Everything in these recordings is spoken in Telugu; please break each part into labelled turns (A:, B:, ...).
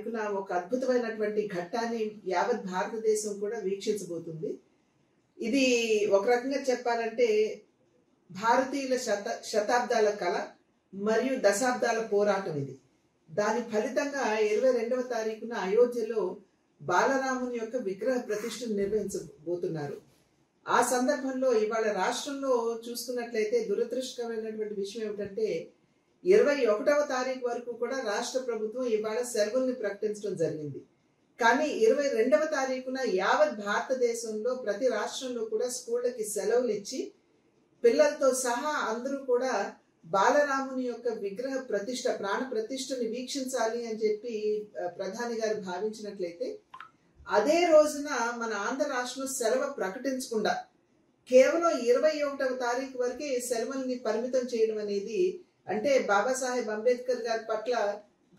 A: తారీఖున ఒక అద్భుతమైనటువంటి ఘట్టాన్ని యావత్ భారతదేశం కూడా వీక్షించబోతుంది. ఇది ఒక రకంగా చెప్పాలంటే భారతీయుల శతాబ్దాల కళ మరియు దశాబ్దాల పోరాటం ఇది. దాని ఫలితంగా 22వ తారీఖున అయోధ్యలో బాలరాముని యొక్క విగ్రహ ప్రతిష్టను నిర్వహించబోతున్నారు. ఆ సందర్భంలో ఇవాళ రాష్ట్రంలో చూసుకున్నట్లయితే దురదృష్టకరమైనటువంటి విషయం ఏమిటంటే 21వ తారీఖు వరకు కూడా రాష్ట్ర ప్రభుత్వం ఇవాళ సెలవుల్ని ప్రకటించడం జరిగింది. కానీ 22వ తారీఖున యావత్ భారతదేశంలో ప్రతి రాష్ట్రంలో కూడా స్కూళ్ళకి సెలవులు ఇచ్చి పిల్లలతో సహా అందరూ కూడా బాలరాముని యొక్క విగ్రహ ప్రతిష్ట ప్రాణ ప్రతిష్టని వీక్షించాలి అని చెప్పి ప్రధాని గారు భావించినట్లయితే అదే రోజున మన ఆంధ్ర రాష్ట్రంలో సెలవు ప్రకటించకుండా కేవలం 21వ తారీఖు వరకే సెలవుల్ని పరిమితం చేయడం అనేది అంటే బాబాసాహెబ్ అంబేద్కర్ గారి పట్ల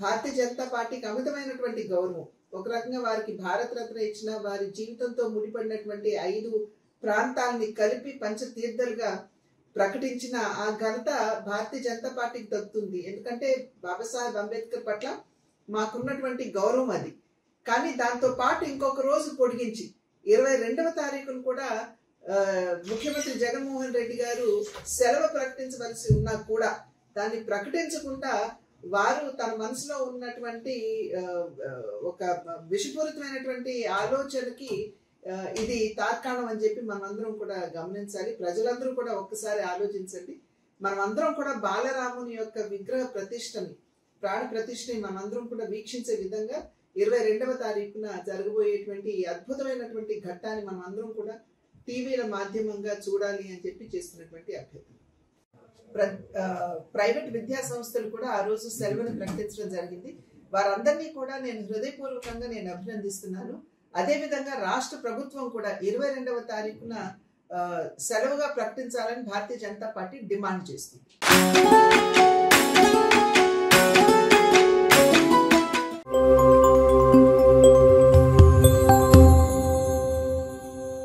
A: భారతీయ జనతా పార్టీకి అమితమైనటువంటి గౌరవం. ఒక రకంగా వారికి భారత రత్న ఇచ్చిన వారి జీవితంతో ముడిపడినటువంటి 5 ప్రాంతాలని కలిపి పంచతీర్థలుగా ప్రకటించిన ఆ ఘనత భారతీయ జనతా పార్టీకి దక్కుతుంది. ఎందుకంటే బాబాసాహెబ్ అంబేద్కర్ పట్ల మాకున్నటువంటి గౌరవం అది. కానీ దాంతో పాటు ఇంకొక రోజు పొడిగించి 22వ తారీఖును కూడా ముఖ్యమంత్రి జగన్మోహన్ రెడ్డి గారు సెలవు ప్రకటించవలసి ఉన్నా కూడా దాన్ని ప్రకటించకుండా వారు తన మనసులో ఉన్నటువంటి ఒక విషపూరితమైనటువంటి ఆలోచనకి ఇది తార్కాణం అని చెప్పి మనమందరం కూడా గమనించాలి. ప్రజలందరూ కూడా ఒక్కసారి ఆలోచించండి. మనమందరం కూడా బాలరాముని యొక్క విగ్రహ ప్రతిష్టని ప్రాణ ప్రతిష్టని మనమందరం కూడా వీక్షించే విధంగా 22వ తారీఖున జరగబోయేటువంటి అద్భుతమైనటువంటి ఘట్టాన్ని మనం అందరం కూడా టీవీల మాధ్యమంగా చూడాలి అని చెప్పి చేస్తున్నటువంటి అభ్యర్థన. ప్రైవేట్ విద్యా సంస్థలు కూడా ఆ రోజు సెలవును ప్రకటించడం జరిగింది. వారందరినీ కూడా నేను హృదయపూర్వకంగా అభినందిస్తున్నాను. అదేవిధంగా రాష్ట్ర ప్రభుత్వం కూడా 22వ తారీఖున సెలవుగా ప్రకటించాలని భారతీయ జనతా పార్టీ డిమాండ్ చేస్తుంది.